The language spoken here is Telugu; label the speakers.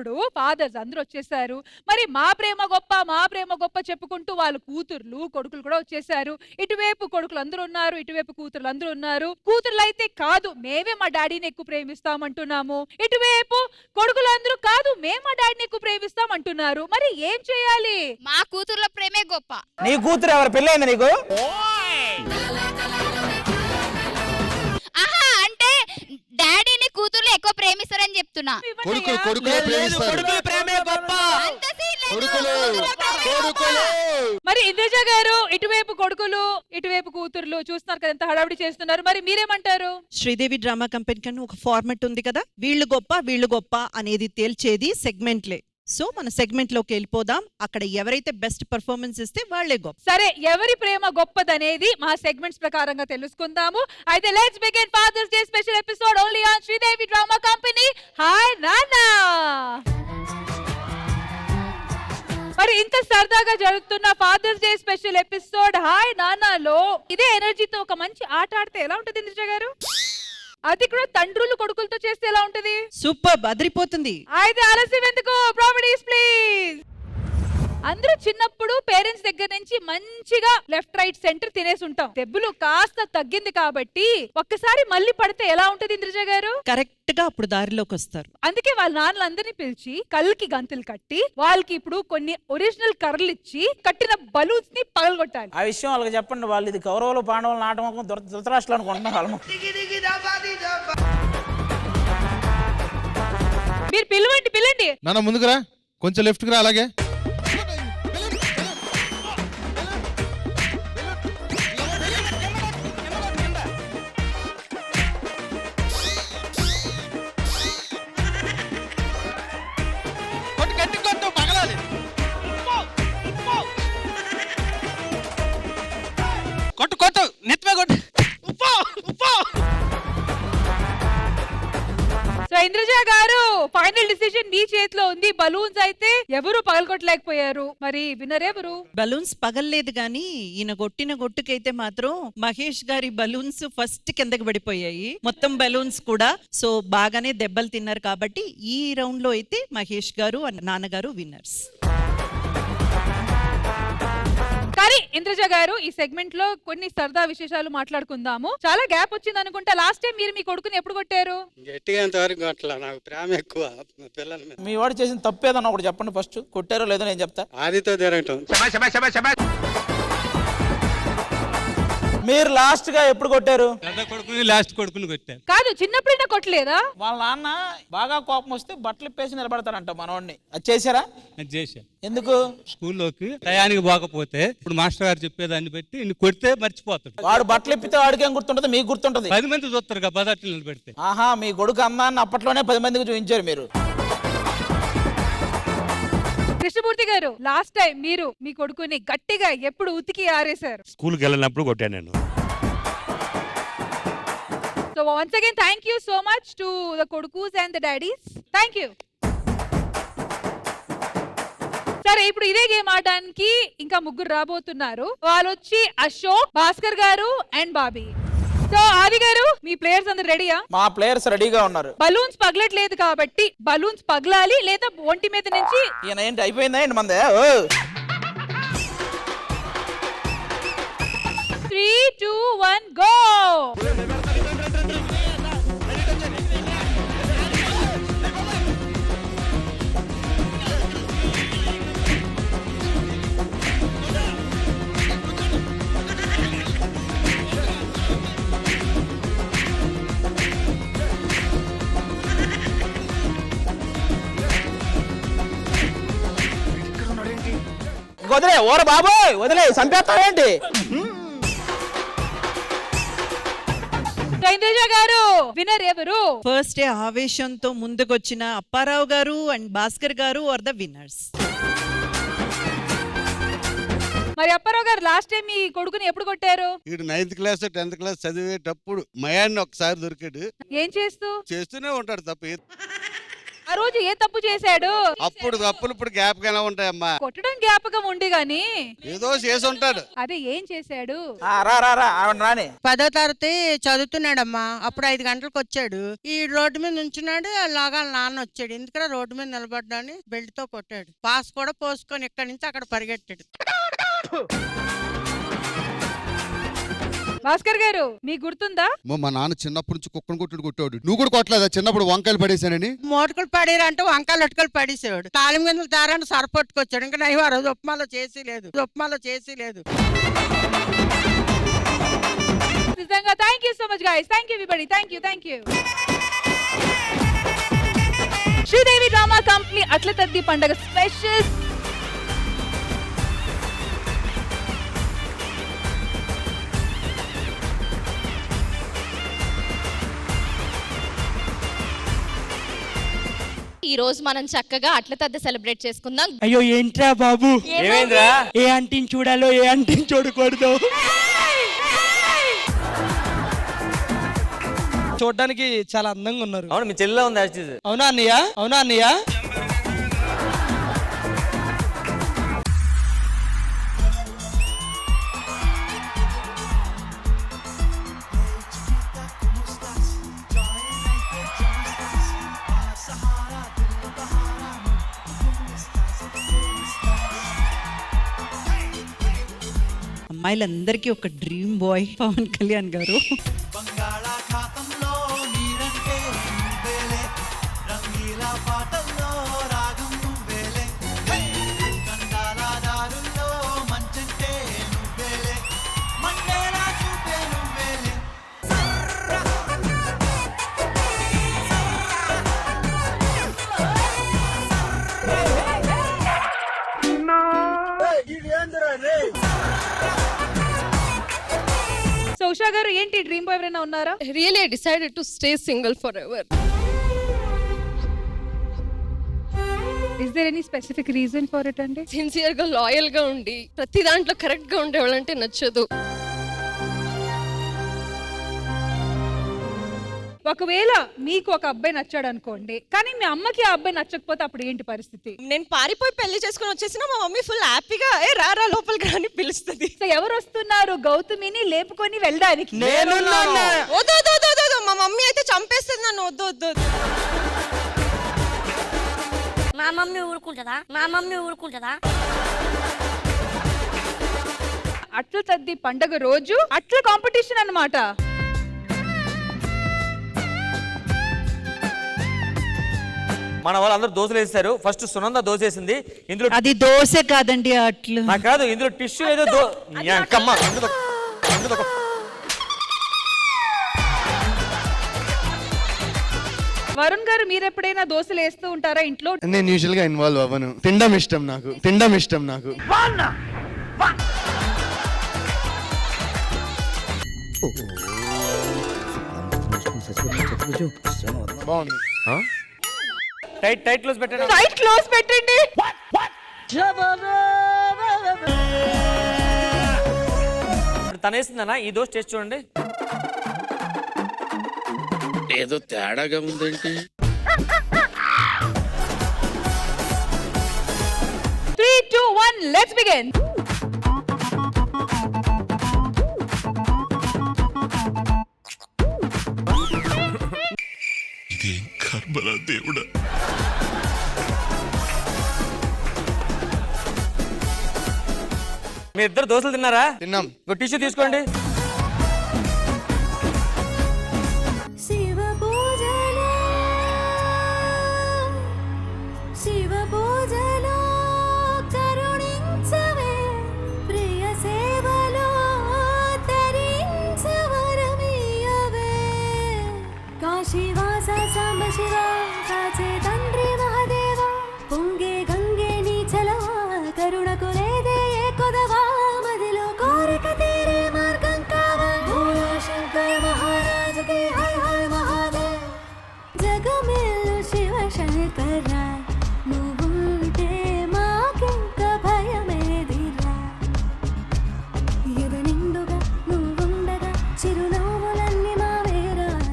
Speaker 1: ఇప్పుడు ఫాదర్స్ అందరూ వచ్చేసారు. మరి మా ప్రేమ గొప్ప చెప్పుకుంటూ వాళ్ళ కూతుర్లు కొడుకులు కూడా వచ్చేసారు. ఇటువైపు కొడుకులు అందరూ ఉన్నారు, ఇటువైపు కూతుర్లు అందరూ ఉన్నారు. కూతుర్లు అయితే కాదు మేమే మా డాడీని ఎక్కువ ప్రేమిస్తాం అంటున్నాము, ఇటువైపు కొడుకులు అందరూ కాదు మేము మా డాడీని ఎక్కువ ప్రేమిస్తాం అంటున్నారు. మరి ఏం చేయాలి?
Speaker 2: మా కూతుర్ల ప్రేమే గొప్ప.
Speaker 3: నీ కూతురు ఎవరు పెళ్ళైంది నీకు?
Speaker 2: ఆహా అంటే డాడీని కూతుర్లు ఎక్కువ ప్రేమిస్తారని చెప్తున్నా.
Speaker 1: మరి ఇంద్రజ గారు ఇటువైపు కొడుకులు ఇటువైపు కూతుర్లు చూస్తున్నారు కదా, ఎంత హడావిడి చేస్తున్నారు. మరి మీరేమంటారు?
Speaker 4: శ్రీదేవి డ్రామా కంపెనీ కన్నా ఒక ఫార్మెట్ ఉంది కదా, వీళ్ళు గొప్ప అనేది తేల్చేది సెగ్మెంట్లే. సో మన సెగ్మెంట్ లోకి వెళ్ళిపోదాం. అక్కడ ఎవరైతే బెస్ట్ పర్ఫార్మెన్స్ ఇస్తే వాళ్లే గొప్ప.
Speaker 1: సరే, ఎవరి ప్రేమ గొప్పదనేది మా సెగ్మెంట్స్ ప్రకారంగా తెలుసుకుందాము. అయితే let's begin father's day special episode only on Sridevi drama company. Hi Nanna. మరి ఇంత సరదాగా జరుగుతున్న father's day special episode hi నాన్నలో ఇదే ఎనర్జీతో ఒక మంచి ఆట ఆడితే ఎలా ఉంటుంది ఇంద్రజ గారు? అది కూడా తండ్రులు కొడుకులతో చేస్తే ఎలా ఉంటది?
Speaker 4: సూపర్, అదిరిపోతుంది.
Speaker 1: అయితే ఆలస్యం ఎందుకు, ప్రాపర్టీస్ ప్లీజ్. అందరూ చిన్నప్పుడు పేరెంట్స్ దగ్గర నుంచి మంచిగా లెఫ్ట్ రైట్ సెంటర్ తినేసి ఉంటాం. దెబ్బలు కాస్త తగ్గింది కాబట్టి ఒక్కసారి మళ్ళీ పడితే ఎలా ఉంటది ఇంద్రజ గారు?
Speaker 4: కరెక్ట్ గా అప్పుడు దారిలోకి వస్తారు.
Speaker 1: అందుకే వాళ్ళ నాన్నలందరినీ పిలిచి కళ్ళకి గంతులు కట్టి వాళ్ళకి ఇప్పుడు కొన్ని ఒరిజినల్ కర్రలు ఇచ్చి కట్టిన బలూన్స్ ని పగలగొట్టాలి.
Speaker 3: ఆ విషయం వాళ్ళకి చెప్పండి. వాళ్ళు ఇది కౌరవులు పాండవులు నాటకం ధృతరాష్ట్రాలు అనుకుంటున్నారు వాళ్ళు.
Speaker 1: మీరు పిలవండి.
Speaker 5: నాన్న ముందుకురా, కొంచెం లెఫ్ట్ కి రా. అలాగే కొట్టు నెత్తిమే కొట్టు.
Speaker 1: సో ఇంద్రజ గారు ఫైనల్ డిసిషన్ మీ చేతిలో ఉంది. బలూన్స్ అయితే ఎవరు పగలగొట్టలేకపోయారు. మరి విన్నర్ ఎవరు?
Speaker 4: బలూన్స్ పగల్లేదు గాని ఈయన కొట్టిన గొట్టుకైతే మాత్రం మహేష్ గారి బలూన్స్ ఫస్ట్ కిందకి పడిపోయాయి, మొత్తం బలూన్స్ కూడా. సో బాగానే దెబ్బలు తిన్నారు కాబట్టి ఈ రౌండ్ లో అయితే మహేష్ గారు నాన్నగారు విన్నర్స్.
Speaker 1: కానీ ఇంద్రజ గారు ఈ సెగ్మెంట్ లో కొన్ని సరదా విశేషాలు మాట్లాడుకుందాము. చాలా గ్యాప్ వచ్చింది అనుకుంటా. లాస్ట్ టైం మీరు మీ కొడుకుని ఎప్పుడు కొట్టారు?
Speaker 6: గట్టిగా ఇంతవరకు కొట్టలా, నాకు ప్రేమ ఎక్కువ పిల్లల మీద.
Speaker 3: మీ వాడు చేసిన తప్పేదన్నా ఒకటి చెప్పండి ఫస్ట్. కొట్టారో లేదో నేను చెప్తా.
Speaker 6: ఆదితో తిరగటం.
Speaker 3: మీరు లాస్ట్ గా ఎప్పుడు కొట్టారు?
Speaker 7: లాస్ట్ కొడుకుని కొట్టారు.
Speaker 1: కాదు, చిన్నప్పుడైనా కొట్టలేదా?
Speaker 3: వాళ్ళ నాన్న బాగా కోపం వస్తే బట్టలు ఇప్పేసి నిలబడతారంట మనోడిని. అది చేశారా?
Speaker 7: అది చేశా.
Speaker 3: ఎందుకు?
Speaker 7: స్కూల్లోకి టయానికి పోకపోతే ఇప్పుడు మాస్టర్ గారు చెప్పేదాన్ని బట్టి ఇన్ని కొడితే మర్చిపోతాడు.
Speaker 3: వాడు బట్టలు ఇప్పితే వాడికి ఏం గుర్తుంటది? మీకు గుర్తుంటది.
Speaker 7: 10 మంది చూస్తారు కదా పదార్థాలు నిలబెడితే.
Speaker 3: ఆహా, మీ కొడుకు అన్నాన్ని అప్పట్లోనే 10 మందికి చూపించారు మీరు.
Speaker 1: కృష్ణమూర్తి గారు, లాస్ట్ టైం మీరు మీ కొడుకుని గట్టిగా ఎప్పుడు ఉతికి ఆరేశారు?
Speaker 8: స్కూల్కి వెళ్ళినప్పుడు కొట్టాను నేను.
Speaker 1: So once again thank you so much to the కొడుకుస్ and the daddies. Thank you. సరే, ఇప్పుడు ఇదే గేమ్ ఆడడానికి ఇంకా ముగ్గురు రాబోతున్నారు. వాళ్ళు వచ్చి అశోక్, భాస్కర్ గారు అండ్ బాబీ. సో ఆది గారు, మీ ప్లేయర్స్ అందరు రెడీయా?
Speaker 3: మా ప్లేయర్స్ రెడీగా ఉన్నారు.
Speaker 1: బలూన్స్ పగలట్లేదు కాబట్టి బలూన్స్ పగలాలి, లేదా ఒంటి మీద నుంచి.
Speaker 3: ఈయన ఏంటి అయిపోయిందా ఏంటి మందే?
Speaker 1: 3, 2, 1 గో.
Speaker 3: వదిలే, ఓర బాబోయ్ వదిలే, చంపేస్తావేంటి?
Speaker 1: ఇంద్రజ గారు, విన్నర్ ఎవరు?
Speaker 4: ఫస్ట్ డే ఆవేశంతో ముందుకొచ్చిన అప్పారావు గారు అండ్ భాస్కర్ గారు ఆర్ ద విన్నర్స్.
Speaker 1: మరి అప్పారావు గారు, లాస్ట్ టైం మీ కొడుకుని ఎప్పుడు కొట్టారు?
Speaker 8: వీడు 9th క్లాస్ 10th క్లాస్ చదివేటప్పుడు మయాన్ని ఒకసారి దొరికాడు.
Speaker 1: ఏం చేస్తూనే
Speaker 8: ఉంటాడు తప్ప.
Speaker 1: ఆ రోజు ఏ తప్పు చేశాడు?
Speaker 8: అప్పుడు తప్పులు ఇప్పుడు గ్యాప్ గానే ఉంటాయమ్మా.
Speaker 1: కొట్టడం జ్ఞాపకం ఉండి గాని
Speaker 8: ఏదో చేసి ఉంటాడు.
Speaker 1: అదే ఏం చేశాడు?
Speaker 3: రాని
Speaker 9: 10వ తరగతి చదువుతున్నాడమ్మా. అప్పుడు 5 గంటలకు వచ్చాడు. ఈ రోడ్డు మీద నుంచున్నాడు. అలాగా నాన్న వచ్చాడు. ఎందుకంటే రోడ్డు మీద నిలబడ్డాని బెల్ట్ తో కొట్టాడు. పాస్ కూడా పోసుకొని ఇక్కడి నుంచి అక్కడ పరిగెట్టాడు.
Speaker 1: భాస్కర్ గారు మీకు గుర్తుందా?
Speaker 5: మా నాన్న చిన్నప్పటి నుంచి కుక్కను కొట్టాడు. నువ్వు కూడా కొట్టలేదా చిన్నప్పుడు వంకాయలు పడేసానని?
Speaker 9: మోటుకులు పడేరంటే వంకాయలు అటుకలు పడేసేవాడు. తాళం మీద దారాన్ని సరపట్టుకొచ్చాడు. ఇంకా నైవ్ ఆ రోజు ఉప్మాలో చేసి లేదు.
Speaker 1: నిజంగా thank you so much guys. Thank you everybody. Thank you. Sridevi drama company అట్ల తద్ది పండగ స్పెషల్
Speaker 2: ఈ రోజు మనం చక్కగా అట్ల తద్ద సెలబ్రేట్ చేసుకుందాం.
Speaker 10: అయ్యో ఏంట్రా బాబు,
Speaker 2: ఏమైందిరా?
Speaker 10: ఏ ఆంటీని చూడాలో ఏ ఆంటీని చూడకూడదు. చూడడానికి చాలా అందంగా ఉన్నారు.
Speaker 3: అవును, మీ చెల్లె ఉంది.
Speaker 10: అవునా అన్నయ్య?
Speaker 4: అమ్మాయిలందరికీ ఒక డ్రీమ్ బాయ్ పవన్ కళ్యాణ్ గారు.
Speaker 1: సో ఉషా గారు ఏంటి డ్రీమ్ బాయ్ ఎవరైనా ఉన్నారా?
Speaker 11: Really, I decided to stay single forever.
Speaker 1: Is there any specific reason for it అండి?
Speaker 11: సిన్సియర్ గా లాయల్ గా ఉండి ప్రతి దాంట్లో కరెక్ట్ గా ఉండేవాళ్ళంటే నచ్చదు.
Speaker 1: ఒకవేళ మీకు ఒక అబ్బాయి నచ్చాడు అనుకోండి, కానీ మీ అమ్మకి ఆ అబ్బాయి నచ్చకపోతే అప్పుడు ఏంటి పరిస్థితి?
Speaker 11: నేను పారిపోయి పెళ్లి చేసుకుని వచ్చేసినా మా మమ్మీ ఫుల్ హ్యాపీగా ఏ రారా లోపలికి రాని పిలుస్తుంది.
Speaker 1: సో ఎవరు వస్తున్నారు గౌతమిని లేపుకొని వెళ్ళడానికి?
Speaker 11: మా మమ్మీ అయితే చంపేస్తుంది నన్ను. వద్దు.
Speaker 2: మా మమ్మీ ఊరుకుంటదా?
Speaker 1: అట్ల తద్ది పండగ రోజు అట్ల కాంపిటీషన్ అన్నమాట.
Speaker 3: మన వాళ్ళందరూ దోశలు వేస్తారు. ఫస్ట్ సునంద దోశ వేసింది. ఇందులో
Speaker 4: అది దోశ కాదండి, అట్లు.
Speaker 3: నాకు కాదు, ఇందులో టిష్యూ ఏదో
Speaker 1: వరుణ్ గారు మీరు ఎప్పుడైనా దోశలు వేస్తూ ఉంటారా ఇంట్లో?
Speaker 5: నేను యూజువల్ గా ఇన్వాల్వ్ అవ్వను. తినడం ఇష్టం నాకు. బాగుంది.
Speaker 3: టైట్ క్లోజ్ పెట్టండి.
Speaker 1: టైట్ క్లోజ్ పెట్టండి.
Speaker 3: తనేసిందనా ఈ దోశ టేస్ట్ చూడండి.
Speaker 6: ఏదో తేడాగా ఉందేంటి?
Speaker 1: 3, 2, 1 let's begin.
Speaker 8: ఇదేం కర్మరా దేవుడా.
Speaker 3: మీ ఇద్దరు దోశలు తిన్నారా?
Speaker 5: తిన్నాం.
Speaker 3: ఒక టిష్యూ తీసుకోండి.
Speaker 2: పొంగే గంగే నీ చలవా కరుణకు లేదే కొదవా మదిలో కోరిక తీరే మార్గం కావా శంకర్ మహారాజుకి హై హై మహాదేవ్ జగమే